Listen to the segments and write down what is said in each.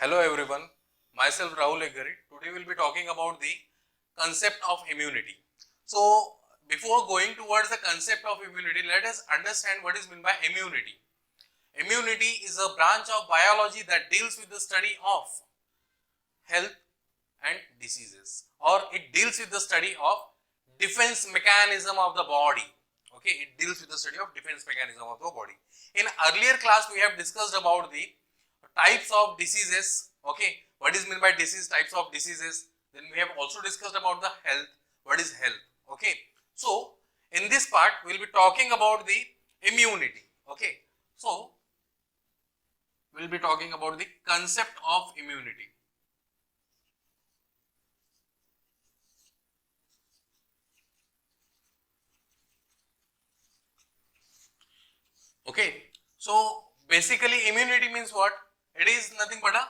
Hello everyone, myself Rahul Eggari. Today we will be talking about the concept of immunity. So before going towards the concept of immunity, let us understand what is meant by immunity. Immunity is a branch of biology that deals with the study of health and diseases, or it deals with the study of defense mechanism of the body. Okay, it deals with the study of defense mechanism of the body. In earlier class we have discussed about the types of diseases. Okay, what is meant by disease, types of diseases. Then we have also discussed about the health, what is health. Okay, so in this part we will be talking about the immunity. Okay, so we will be talking about the concept of immunity. Okay, so basically immunity means what? It is nothing but a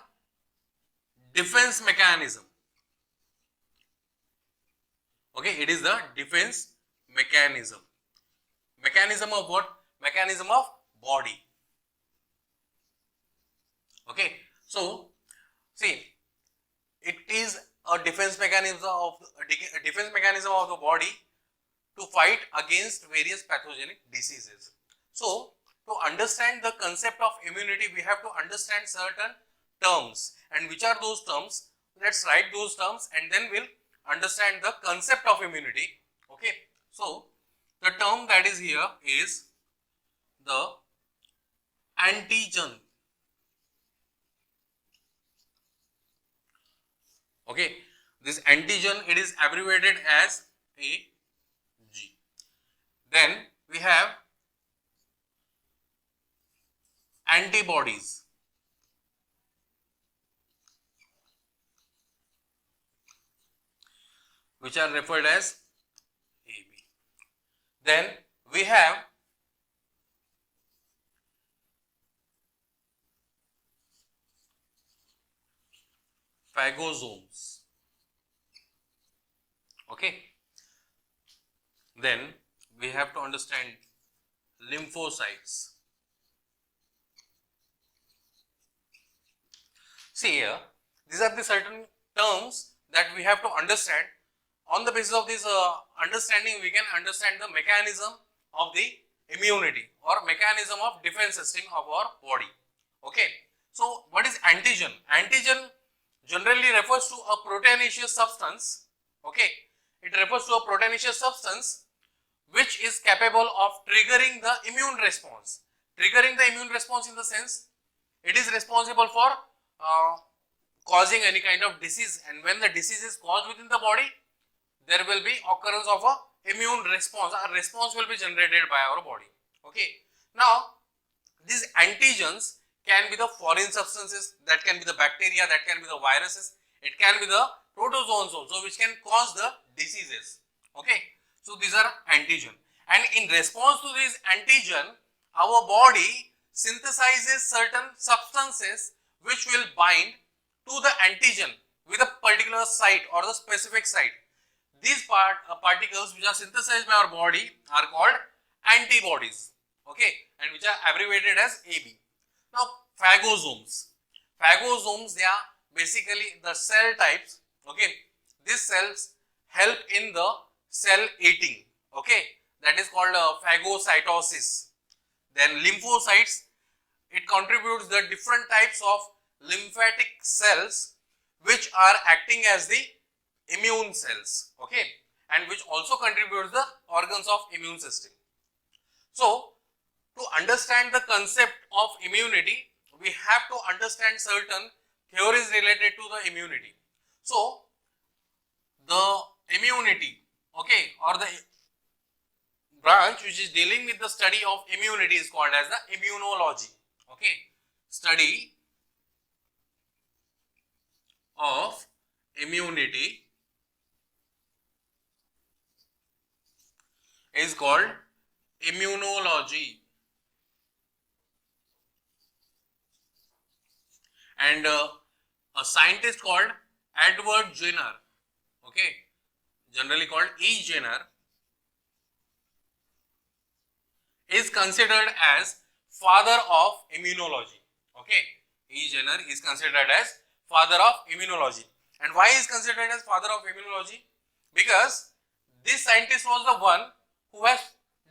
defense mechanism. Okay, it is the defense mechanism. Mechanism of what? Mechanism of body. Okay, so see, it is a defense mechanism of the body to fight against various pathogenic diseases. So to understand the concept of immunity, we have to understand certain terms. And which are those terms? Let's write those terms and then we'll understand the concept of immunity. Okay, so the term that is here is the antigen. Okay, this antigen, it is abbreviated as AG. Then we have antibodies. Which are referred as AB. Then we have phagosomes. Okay. Then we have to understand lymphocytes. See here, these are the certain terms that we have to understand. On the basis of this understanding, we can understand the mechanism of the immunity or mechanism of defense system of our body. Okay. So what is antigen? Antigen generally refers to a proteinaceous substance. Okay. It refers to a proteinaceous substance which is capable of triggering the immune response. Triggering the immune response in the sense, it is responsible for causing any kind of disease, and when the disease is caused within the body, there will be occurrence of a immune response. A response will be generated by our body. Okay. Now, these antigens can be the foreign substances, that can be the bacteria, that can be the viruses, it can be the protozoans also, which can cause the diseases. Okay. So these are antigen, and in response to this antigen, our body synthesizes certain substances which will bind to the antigen with a particular site or the specific site. These particles which are synthesized by our body are called antibodies. Okay, and which are abbreviated as AB. Now phagosomes. Phagosomes, they are basically the cell types. Okay, these cells help in the cell eating. Okay, that is called phagocytosis. Then lymphocytes, it contributes the different types of lymphatic cells which are acting as the immune cells. Okay, and which also contributes the organs of immune system. So to understand the concept of immunity, we have to understand certain theories related to the immunity. So the immunity, okay, or the branch which is dealing with the study of immunity is called as the immunology. Okay, study of immunity is called immunology. And a scientist called Edward Jenner, okay, generally called E. Jenner, is considered as father of immunology. Okay, E. Jenner is considered as father of immunology. And why he is considered as father of immunology? Because this scientist was the one who has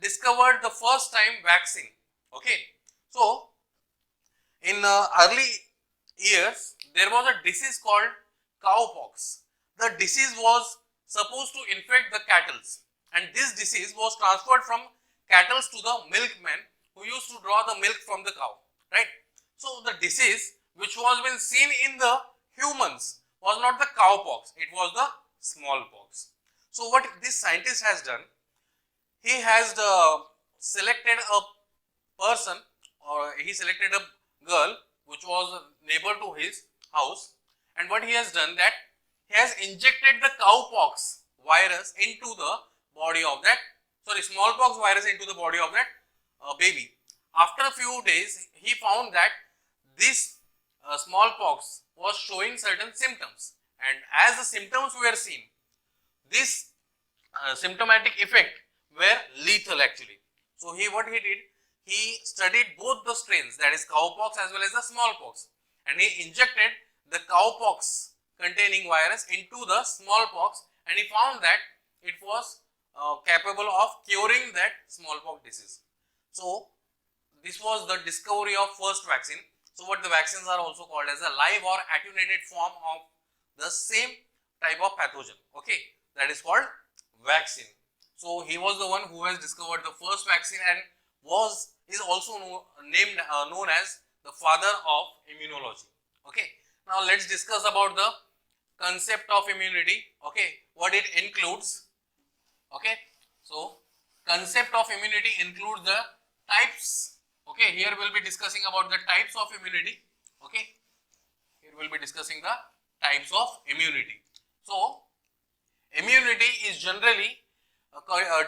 discovered the first time vaccine. Okay, so in early years there was a disease called cowpox. The disease was supposed to infect the cattle, and this disease was transferred from cattle to the milkmen who used to draw the milk from the cow, right? So the disease which was been seen in the humans was not the cowpox, it was the smallpox. So what this scientist has done, he has selected a person, or he selected a girl which was a neighbor to his house, and what he has done, that he has injected the cowpox virus into the body of that, smallpox virus into the body of that baby. After a few days, he found that this smallpox was showing certain symptoms, and as the symptoms were seen, this symptomatic effect were lethal actually. So what he did, he studied both the strains, that is cowpox as well as the smallpox, and he injected the cowpox containing virus into the smallpox, and he found that it was capable of curing that smallpox disease. So this was the discovery of first vaccine. So what the vaccines are also called as a live or attenuated form of the same type of pathogen. Okay, that is called vaccine. So he was the one who has discovered the first vaccine, and is also known as the father of immunology. Okay, now let's discuss about the concept of immunity. Okay, what it includes. Okay, so concept of immunity includes the types. Okay, here we'll be discussing about the types of immunity. Okay, here we'll be discussing the types of immunity. So immunity is generally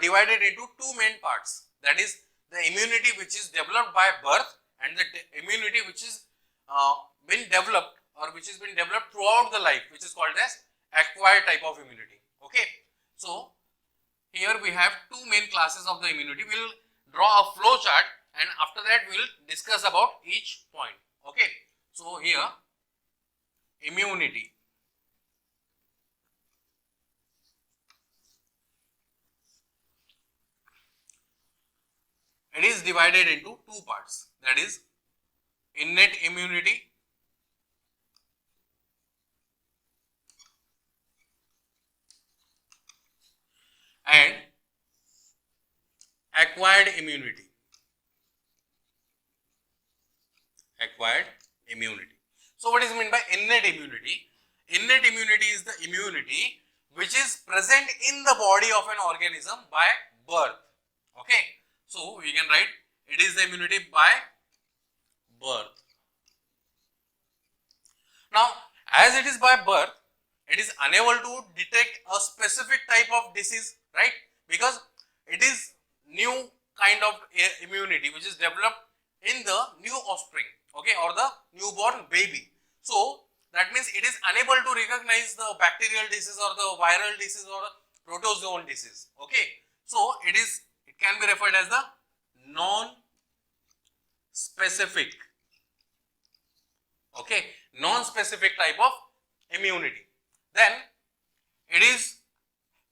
divided into two main parts, that is the immunity which is developed by birth, and the immunity which is been developed, or which has been developed throughout the life, which is called as acquired type of immunity. Okay, so here we have two main classes of the immunity. We will draw a flow chart, and after that we will discuss about each point. Okay, so here immunity. It is divided into two parts, that is innate immunity and acquired immunity. Acquired immunity. So what is meant by innate immunity? Innate immunity is the immunity which is present in the body of an organism by birth. Okay, so we can write it is the immunity by birth. Now as it is by birth, it is unable to detect a specific type of disease, right? Because it is new kind of immunity which is developed in the new offspring, okay, or the newborn baby. So that means it is unable to recognize the bacterial disease or the viral disease or the protozoal disease. Okay, so it can be referred as the non-specific, okay, non-specific type of immunity. Then it is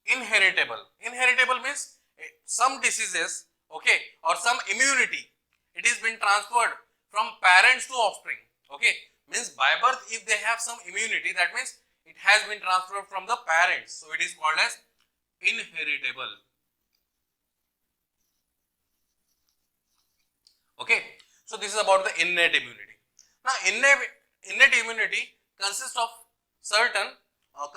inheritable. Inheritable means some diseases, okay, or some immunity, it is been transferred from parents to offspring. Okay, means by birth if they have some immunity, that means it has been transferred from the parents, so it is called as inheritable. Okay, so this is about the innate immunity. Now innate immunity consists of certain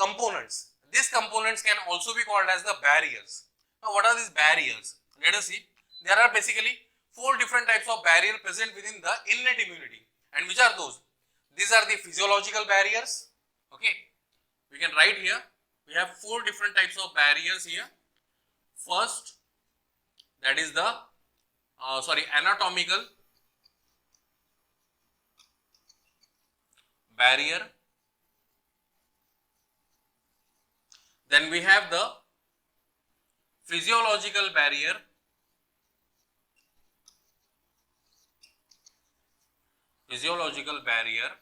components. These components can also be called as the barriers. Now what are these barriers? Let us see. There are basically 4 different types of barrier present within the innate immunity. And which are those? These are the physiological barriers. Okay, we can write here. We have 4 different types of barriers here. First, that is the anatomical barrier. Then we have the physiological barrier. Physiological barrier.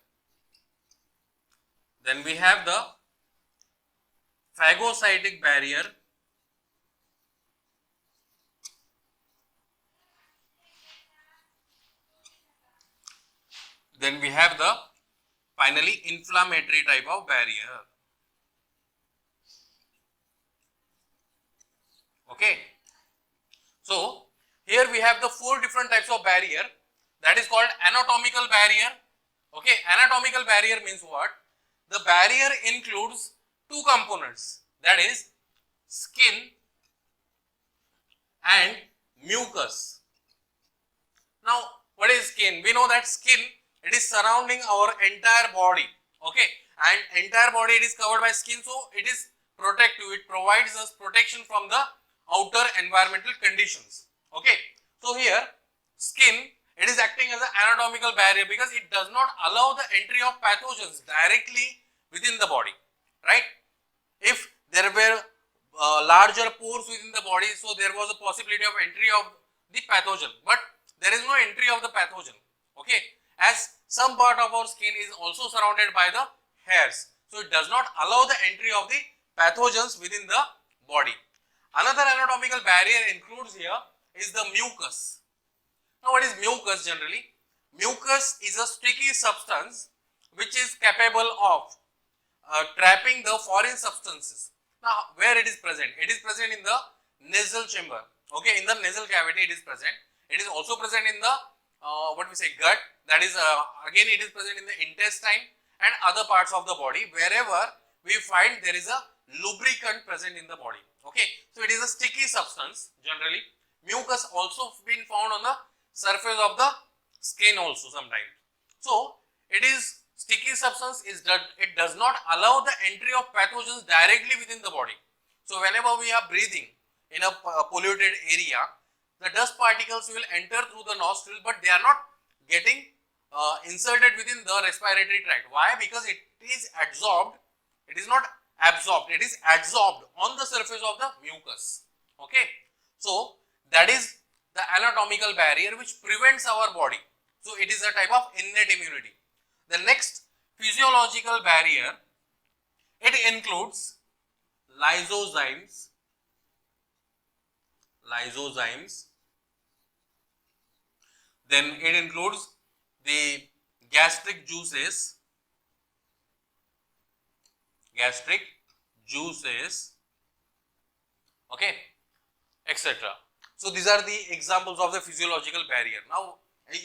Then we have the phagocytic barrier. Then we have the finally inflammatory type of barrier. Okay. So here we have the 4 different types of barrier, that is called anatomical barrier. Okay, anatomical barrier means what? The barrier includes 2 components, that is skin and mucus. Now what is skin? We know that skin, it is surrounding our entire body. Okay, and entire body it is covered by skin, so it is protective, it provides us protection from the outer environmental conditions. Okay, so here skin, it is acting as an anatomical barrier because it does not allow the entry of pathogens directly within the body, right? If there were larger pores within the body, so there was a possibility of entry of the pathogen, but there is no entry of the pathogen. Okay, as some part of our skin is also surrounded by the hairs, so it does not allow the entry of the pathogens within the body. Another anatomical barrier includes here is the mucus. Now what is mucus generally? Mucus is a sticky substance which is capable of trapping the foreign substances. Now where it is present? It is present in the nasal chamber. Okay, in the nasal cavity it is present. It is also present in the what we say gut, that is again it is present in the intestine and other parts of the body wherever we find there is a lubricant present in the body. Okay, so it is a sticky substance generally. Mucus also been found on the surface of the skin also sometimes. So it is sticky substance, is that it does not allow the entry of pathogens directly within the body. So whenever we are breathing in a polluted area, the dust particles will enter through the nostril, but they are not getting inserted within the respiratory tract. Why? Because it is adsorbed, it is not absorbed, it is adsorbed on the surface of the mucus. Okay, so that is the anatomical barrier which prevents our body. So it is a type of innate immunity. The next physiological barrier, it includes lysozymes. Then it includes the gastric juices, okay, etc. So these are the examples of the physiological barrier. Now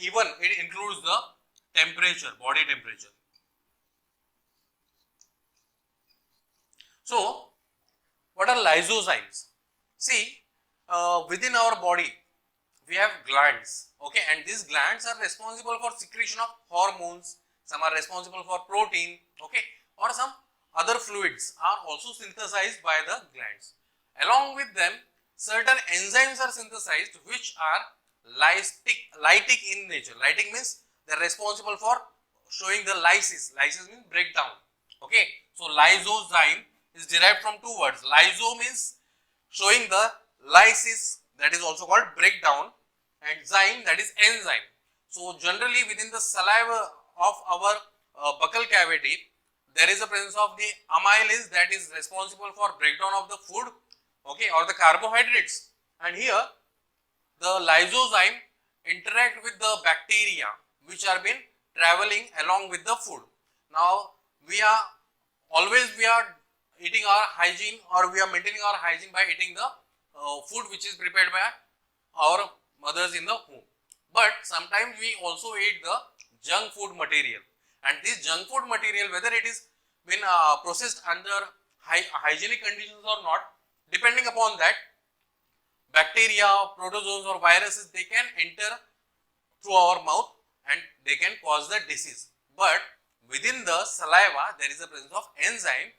even it includes the temperature, body temperature. So what are lysozymes? See, within our body we have glands, okay, and these glands are responsible for secretion of hormones, some are responsible for protein, okay, or some other fluids are also synthesized by the glands. Along with them, certain enzymes are synthesized which are lytic in nature. Lytic means they are responsible for showing the lysis. Lysis means breakdown. Okay, so lysozyme is derived from 2 words. Lyso means showing the lysis, that is also called breakdown, and zyme, that is enzyme. So generally within the saliva of our buccal cavity, there is a presence of the amylase that is responsible for breakdown of the food, okay, or the carbohydrates, and here the lysozyme interact with the bacteria which are been traveling along with the food. Now we are eating our hygiene, or we are maintaining our hygiene by eating the food which is prepared by our mothers in the home, but sometimes we also eat the junk food material, and this junk food material, whether it is been processed under hygienic conditions or not, depending upon that, bacteria, protozoans or viruses, they can enter through our mouth and they can cause the disease. But within the saliva there is a presence of enzyme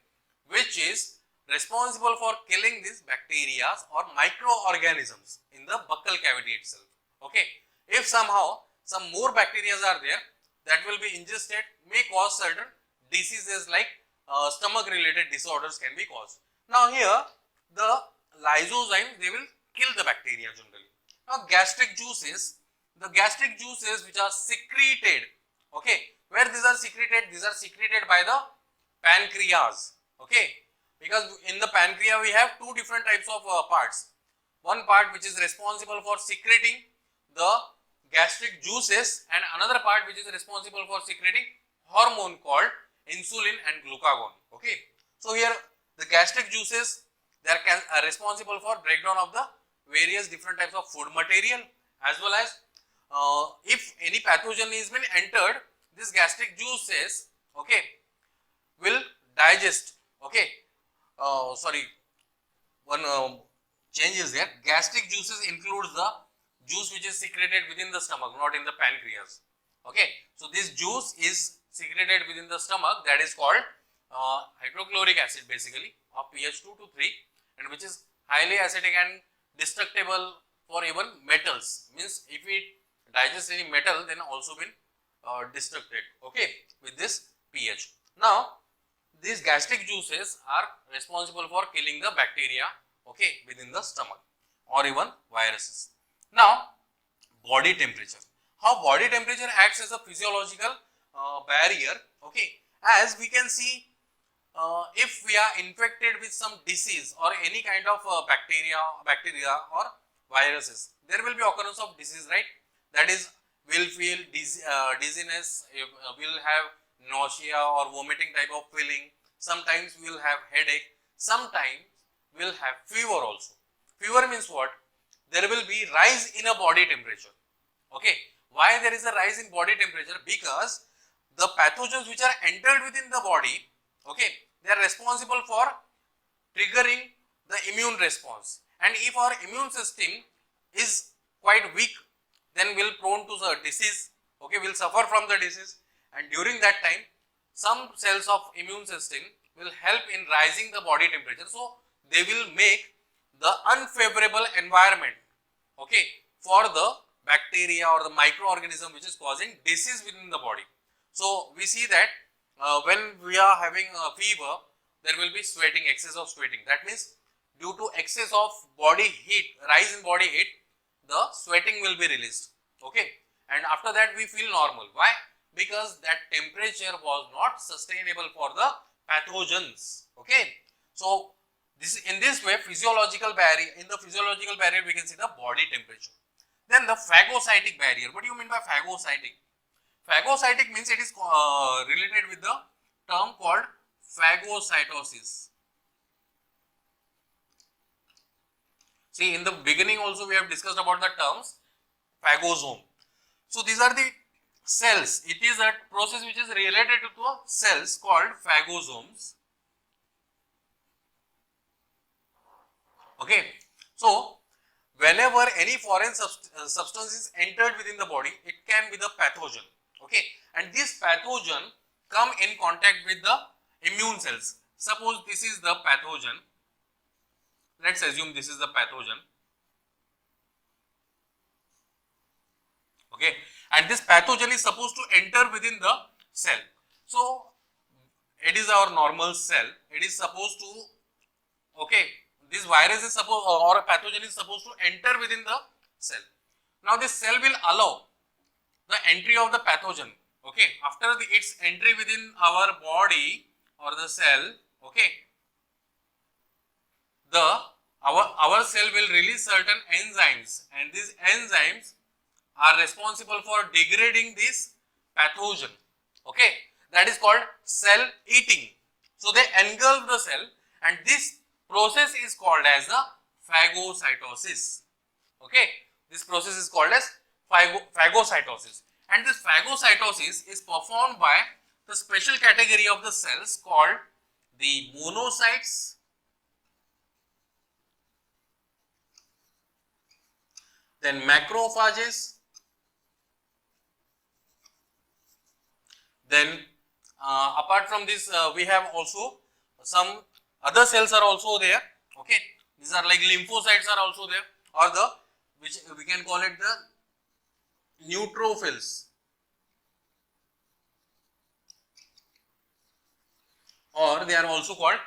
which is responsible for killing these bacteria or microorganisms in the buccal cavity itself. Okay, if somehow some more bacteria are there that will be ingested, may cause certain diseases like stomach related disorders can be caused. Now here the lysozymes, they will kill the bacteria generally. Now gastric juices, the gastric juices which are secreted, okay, where these are secreted by the pancreas. Okay, because in the pancreas we have two different types of parts. One part which is responsible for secreting the gastric juices and another part which is responsible for secreting hormone called insulin and glucagon. Okay, so here the gastric juices, they are responsible for breakdown of the various different types of food material, as well as if any pathogen is been entered, this gastric juices, okay, will digest. Okay, sorry, one change is there. Gastric juices includes the juice which is secreted within the stomach, not in the pancreas. Okay, so this juice is secreted within the stomach, that is called hydrochloric acid, basically of pH 2 to 3, and which is highly acidic and destructible for even metals. Means if it digests any metal, then also been destructed. Okay, with this pH. Now these gastric juices are responsible for killing the bacteria, okay, within the stomach or even viruses. Now body temperature. How body temperature acts as a physiological barrier. Okay, as we can see, if we are infected with some disease or any kind of bacteria or viruses, there will be occurrence of disease, right? That is, will feel dizziness, will have nausea or vomiting type of feeling. Sometimes we will have headache. Sometimes we will have fever also. Fever means what? There will be rise in a body temperature. Okay, why there is a rise in body temperature? Because the pathogens which are entered within the body, okay, they are responsible for triggering the immune response, and if our immune system is quite weak, then we will prone to the disease. Okay, we will suffer from the disease, and during that time some cells of immune system will help in rising the body temperature. So they will make the unfavorable environment, okay, for the bacteria or the microorganism which is causing disease within the body. So we see that when we are having a fever, there will be sweating, excess of sweating. That means due to excess of body heat, rise in body heat, the sweating will be released. Okay, and after that we feel normal. Why? Because that temperature was not sustainable for the pathogens. Okay, so in this way, physiological barrier, in the physiological barrier we can see the body temperature. Then the phagocytic barrier. What do you mean by phagocytic? Phagocytic means it is related with the term called phagocytosis. See, in the beginning also we have discussed about the terms phagosome. So these are the cells. It is a process which is related to cells called phagosomes. Okay, so whenever any foreign substance is entered within the body, it can be the pathogen. Okay, and this pathogen come in contact with the immune cells. Suppose this is the pathogen. Let's assume this is the pathogen. Okay, and this pathogen is supposed to enter within the cell. So it is our normal cell. It is supposed to, okay, this virus is supposed, or a pathogen is supposed to enter within the cell. Now this cell will allow the entry of the pathogen. Okay, after its entry within our body or the cell, okay, our cell will release certain enzymes, and these enzymes are responsible for degrading this pathogen. Okay, that is called cell eating. So they engulf the cell, and this process is called as the phagocytosis. Okay, this process is called as phagocytosis, and this phagocytosis is performed by the special category of the cells called the monocytes, then macrophages, then apart from this we have also some other cells are also there. Okay, these are like lymphocytes are also there, or the, which we can call it the neutrophils, or they are also called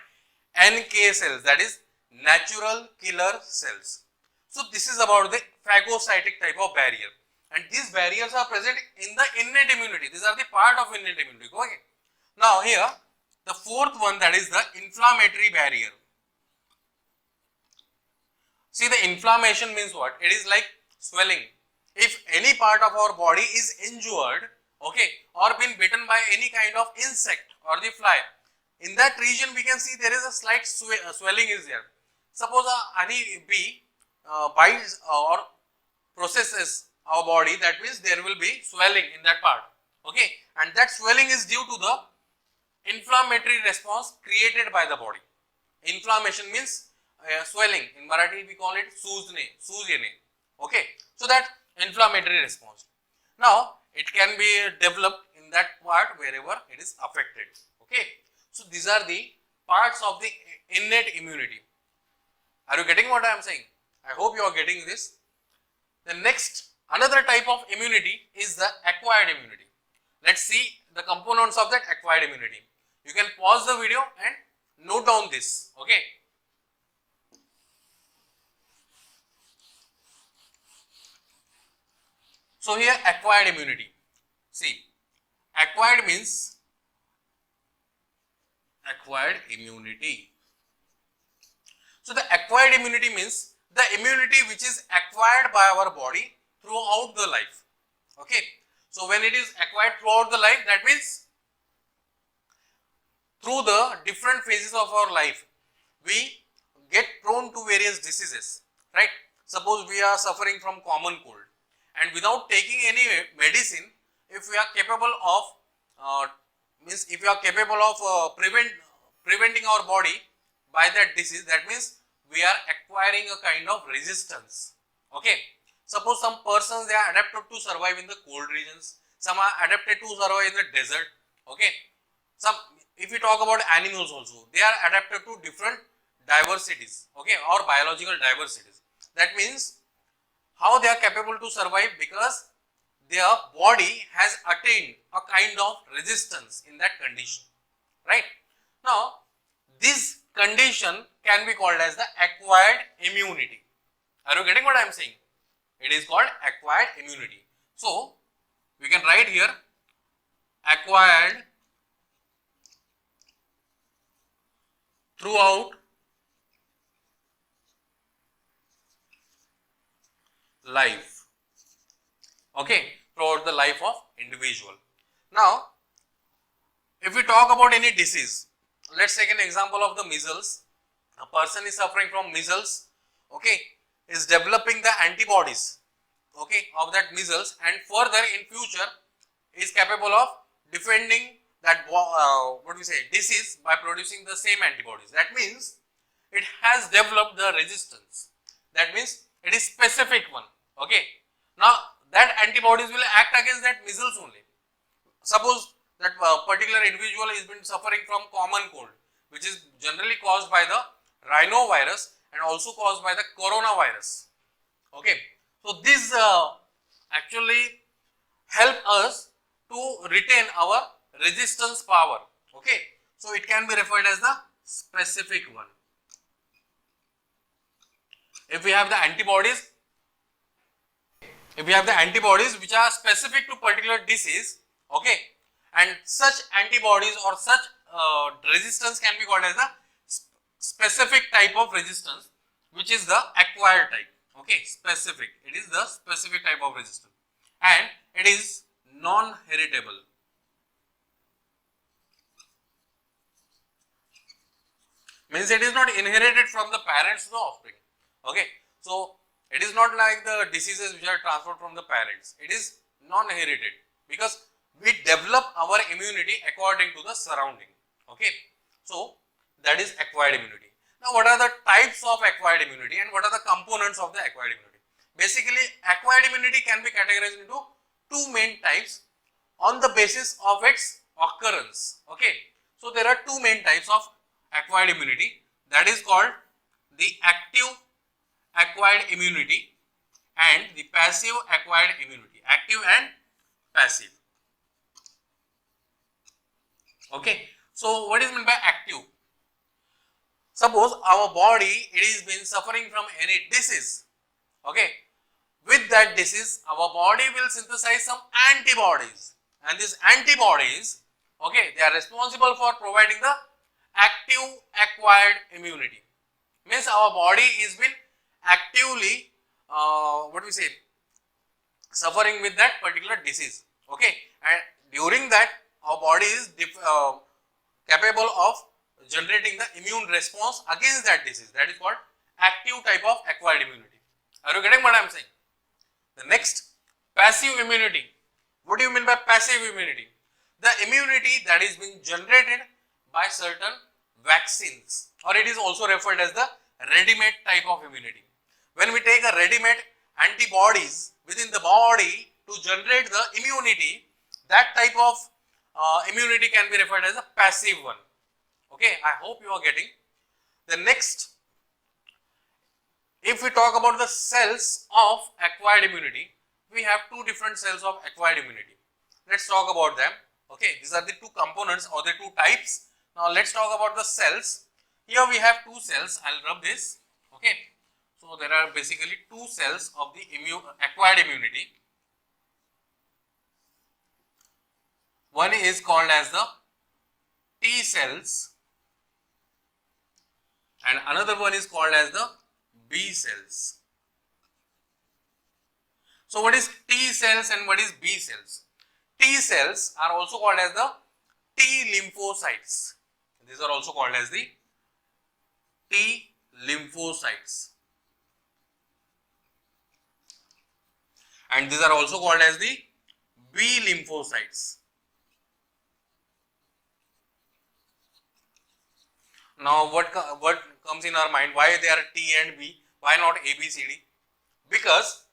NK cells, that is natural killer cells. So this is about the phagocytic type of barrier, and these barriers are present in the innate immunity. These are the part of innate immunity. Okay, now here the fourth one, that is the inflammatory barrier. See, the inflammation means what? It is like swelling. If any part of our body is injured, okay, or been bitten by any kind of insect or the fly, in that region we can see there is a slight swelling is there. Suppose a honey bee bites or processes our body, that means there will be swelling in that part, okay, and that swelling is due to the inflammatory response created by the body. Inflammation means swelling. In Marathi we call it सूजने, okay. So that inflammatory response. Now it can be developed in that part wherever it is affected, okay. So these are the parts of the innate immunity. Are you getting what I am saying? I hope you are getting this. The next, another type of immunity is the acquired immunity. Let's see the components of that acquired immunity. You can pause the video and note down this, okay. So here acquired immunity. See, acquired means acquired immunity. So the acquired immunity means the immunity which is acquired by our body throughout the life, okay. So when it is acquired throughout the life, that means through the different phases of our life, we get prone to various diseases, right. Suppose we are suffering from common cold, and without taking any medicine, if we are capable of preventing our body by that disease, that means we are acquiring a kind of resistance, okay. Suppose some persons, they are adapted to survive in the cold regions, some are adapted to survive in the desert, okay. Some, if we talk about animals also, they are adapted to different diversities, okay, or biological diversities. That means how they are capable to survive, because their body has attained a kind of resistance in that condition, right. Now this condition can be called as the acquired immunity. Are you getting what I am saying? It is called acquired immunity. So we can write here acquired throughout life, okay, throughout the life of individual. Now if we talk about any disease, let's take an example of the measles. A person is suffering from measles, okay, is developing the antibodies, okay, of that measles, and further in future is capable of defending that disease by producing the same antibodies. That means it has developed the resistance. That means it is specific one, okay. Now that antibodies will act against that measles only. Suppose that particular individual has been suffering from common cold, which is generally caused by the rhinovirus and also caused by the coronavirus, okay. So this actually help us to retain our resistance power, okay. So it can be referred as the specific one. If we have the antibodies, which are specific to particular disease, okay, and such antibodies or such resistance can be called as the specific type of resistance, which is the acquired type, okay. Specific, it is the specific type of resistance, and it is non-heritable. Means it is not inherited from the parents to the offspring, okay. So it is not like the diseases which are transferred from the parents. It is non-inherited because we develop our immunity according to the surrounding, okay. So that is acquired immunity. Now what are the types of acquired immunity and what are the components of the acquired immunity? Basically acquired immunity can be categorized into two main types on the basis of its occurrence, okay. So there are two main types of acquired immunity, that is called the active acquired immunity and the passive acquired immunity. Active and passive, okay. So what is meant by active? Suppose our body, it is been suffering from any disease, okay. With that disease, our body will synthesize some antibodies, and these antibodies, Okay, they are responsible for providing the active acquired immunity. Means our body is been actively what we say, suffering with that particular disease. Okay, and during that our body is capable of generating the immune response against that disease. That is called active type of acquired immunity. Are you getting what I am saying? The next, passive immunity. What do you mean by passive immunity? The immunity that is being generated by certain vaccines, or it is also referred as the ready-made type of immunity. When we take a ready-made antibodies within the body to generate the immunity, that type of immunity can be referred as a passive one. Okay, I hope you are getting. The next, if we talk about the cells of acquired immunity, we have two different cells of acquired immunity. Let's talk about them. Okay, these are the two components or the two types. Now let's talk about the cells. Here we have two cells. I'll rub this. Okay, so there are basically two cells of the acquired immunity. One is called as the T cells and another one is called as the B cells. So what is T cells and what is B cells? T cells are also called as the T lymphocytes. These are also called as the T lymphocytes. And these are also called as the B lymphocytes. Now what comes in our mind, why they are T and B, why not A, B, C, D? Because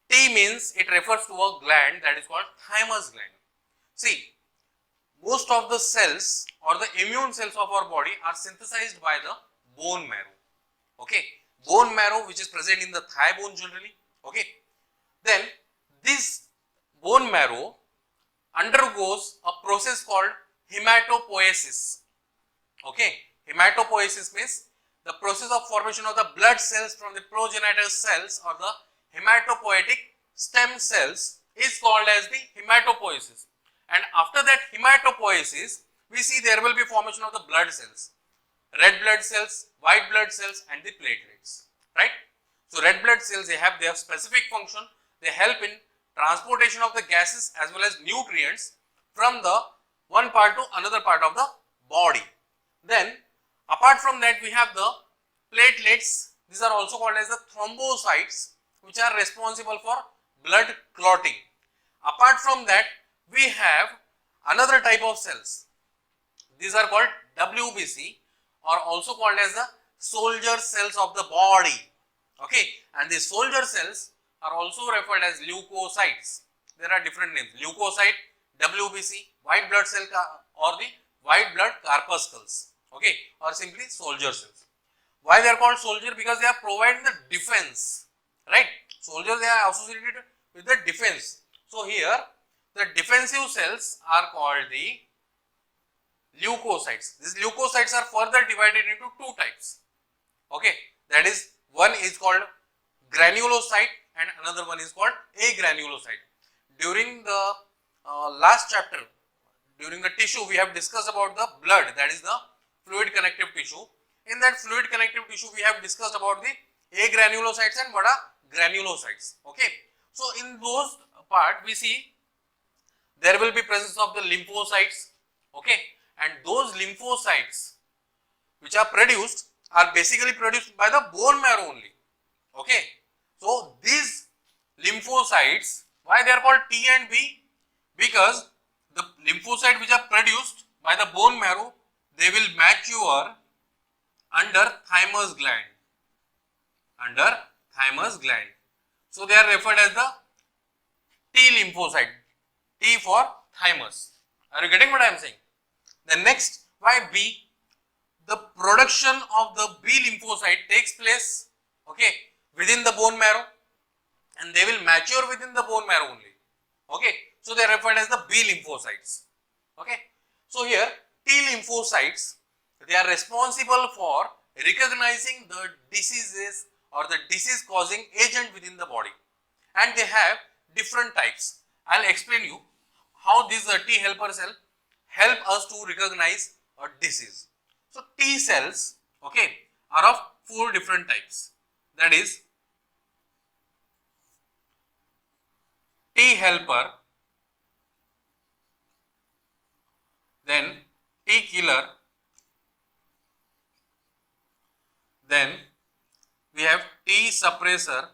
T means it refers to a gland that is called thymus gland. See, most of the cells or the immune cells of our body are synthesized by the bone marrow. Okay, bone marrow which is present in the thigh bone generally. Okay, then this bone marrow undergoes a process called hematopoiesis. Okay, hematopoiesis means the process of formation of the blood cells from the progenitor cells or the hematopoietic stem cells is called as the hematopoiesis. And after that hematopoiesis, we see there will be formation of the blood cells, red blood cells, white blood cells and the platelets, right? So red blood cells, they have their specific function. They help in transportation of the gases as well as nutrients from the one part to another part of the body. Then apart from that, we have the platelets. These are also called as the thrombocytes, which are responsible for blood clotting. Apart from that, we have another type of cells. These are called WBC, or also called as the soldier cells of the body. Okay, and these soldier cells are also referred as leukocytes. There are different names: leukocyte, WBC, white blood cell, or the white blood corpuscles. Okay, or simply soldier cells. Why they are called soldier? Because they are providing the defense, right? Soldiers, they are associated with the defense. So here the defensive cells are called the leukocytes. These leukocytes are further divided into two types. Okay, that is, one is called granulocyte and another one is called agranulocyte. During the last chapter, during the tissue, we have discussed about the blood, that is the fluid connective tissue. In that fluid connective tissue, we have discussed about the agranulocytes and what are granulocytes. Okay, so in those part, we see there will be presence of the lymphocytes. Okay, and those lymphocytes which are produced are basically produced by the bone marrow only. Okay, so these lymphocytes, why they are called T and B? Because the lymphocytes which are produced by the bone marrow, they will mature under thymus gland. Under thymus gland. So they are referred as the T lymphocyte. T for thymus. Are you getting what I am saying? The next, why B? The production of the B lymphocyte takes place, okay, within the bone marrow, and they will mature within the bone marrow only. Okay, so they are referred as the B lymphocytes. Okay, so here T lymphocytes, they are responsible for recognizing the diseases or the disease causing agent within the body, and they have different types. I will explain you how this T helper cell help us to recognize a disease. So T cells, okay, are of 4 different types. That is T helper, then T killer, then we have T suppressor,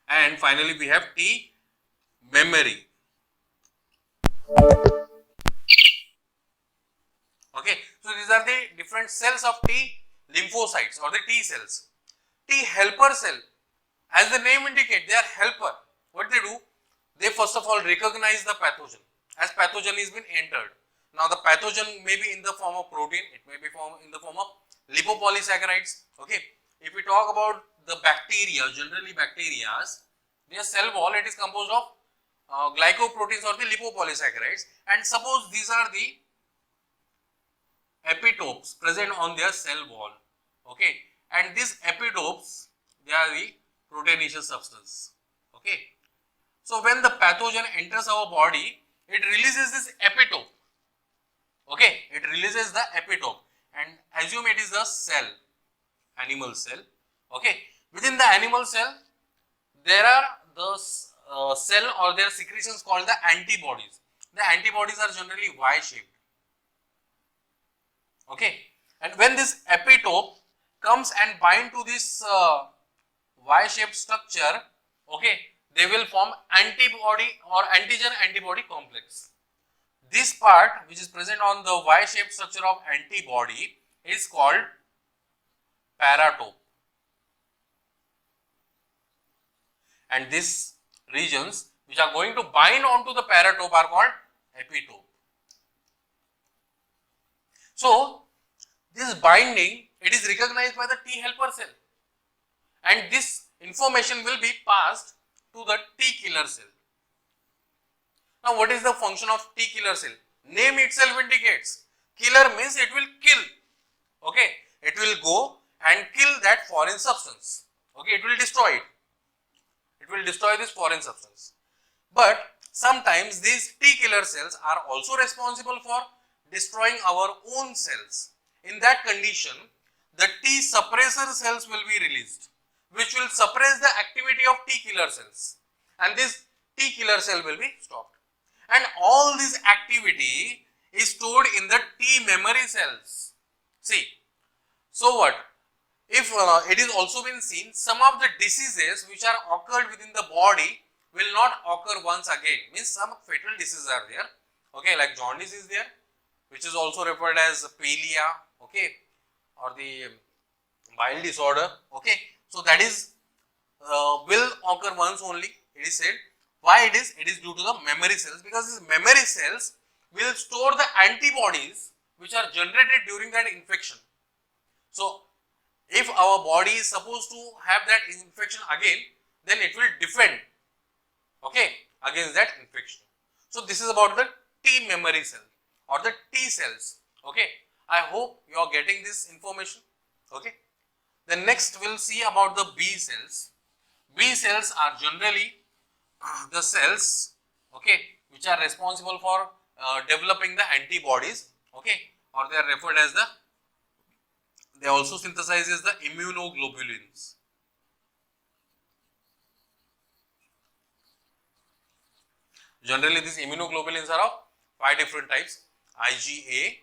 and finally we have T memory. Okay, so these are the different cells of T lymphocytes or the T cells. T helper cell, as the name indicates, they are helper. What they do? They first of all recognize the pathogen as pathogen is been entered. Now the pathogen may be in the form of protein, it may be in the form of lipopolysaccharides. Okay, if we talk about the bacteria, generally bacteria, their cell wall, it is composed of glycoproteins or the lipopolysaccharides, and suppose these are the epitopes present on their cell wall. Okay, and these epitopes, they are the proteinaceous substance. Okay, so when the pathogen enters our body, it releases this epitope. Okay, it releases the epitope, and assume it is a cell, animal cell. Okay, within the animal cell, there are the cell or their secretions called the antibodies. The antibodies are generally Y-shaped. Okay, and when this epitope comes and bind to this Y-shaped structure, okay, they will form antibody or antigen antibody complex. This part which is present on the Y-shaped structure of antibody is called paratope, and these regions which are going to bind onto the paratope are called epitope. So this binding, it is recognized by the T helper cell, and this information will be passed to the T killer cell. Now what is the function of T killer cell? Name itself indicates, killer means it will kill. Okay, it will go and kill that foreign substance. Okay, it will destroy it. It will destroy this foreign substance. But sometimes these T killer cells are also responsible for destroying our own cells. In that condition, the T suppressor cells will be released, which will suppress the activity of T killer cells, and this T killer cell will be stopped. And all this activity is stored in the T memory cells. See, so what? If it is also been seen, some of the diseases which are occurred within the body will not occur once again. Means some fatal diseases are there. Okay, like jaundice is there, which is also referred as pelia. Okay, or the bile disorder. Okay, so that is will occur once only. It is said. Why it is? It is due to the memory cells, because these memory cells will store the antibodies which are generated during that infection. So if our body is supposed to have that infection again, then it will defend, okay, against that infection. So this is about the T memory cell or the T cells. Okay, I hope you are getting this information. Okay, then next we will see about the B cells. B cells are generally the cells, okay, which are responsible for developing the antibodies, okay, or they are referred as the, they also synthesizes the immunoglobulins. Generally these immunoglobulins are of 5 different types: IgA,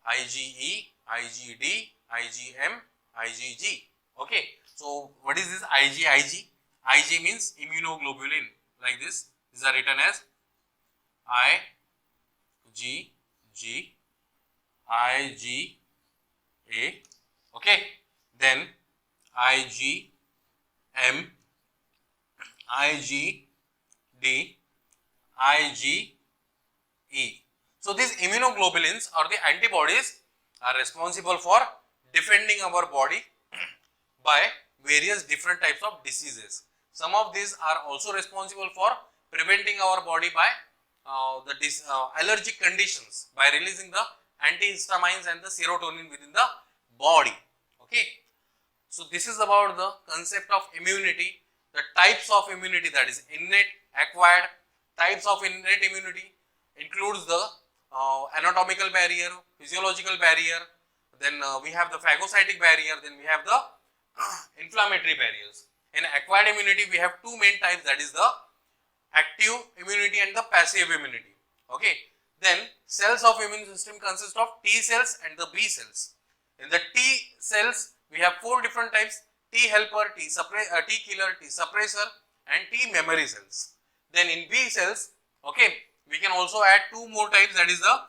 IgE, IgD, IgM, IgG. Okay, so what is this IgG? Ig means immunoglobulin, like this. These are written as IgG, IgA. Okay, then IgM, IgD, IgE. So these immunoglobulins or the antibodies are responsible for defending our body by various different types of diseases. Some of these are also responsible for preventing our body by allergic conditions by releasing the antihistamines and the serotonin within the body. Okay, so this is about the concept of immunity, the types of immunity, that is innate, acquired, types of innate immunity includes the anatomical barrier, physiological barrier, then we have the phagocytic barrier, then we have the inflammatory barriers. In acquired immunity, we have two main types, that is the active immunity and the passive immunity. Okay. Then cells of immune system consist of T cells and the B cells. In the T cells, we have four different types: T helper, T killer, T suppressor, and T memory cells. Then in B cells, okay, we can also add two more types, that is the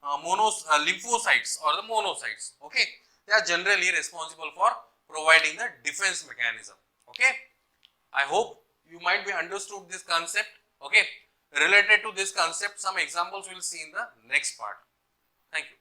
lymphocytes or the monocytes. Okay, they are generally responsible for providing the defense mechanism. Okay, I hope you might be understood this concept. Okay, related to this concept, some examples we will see in the next part. Thank you.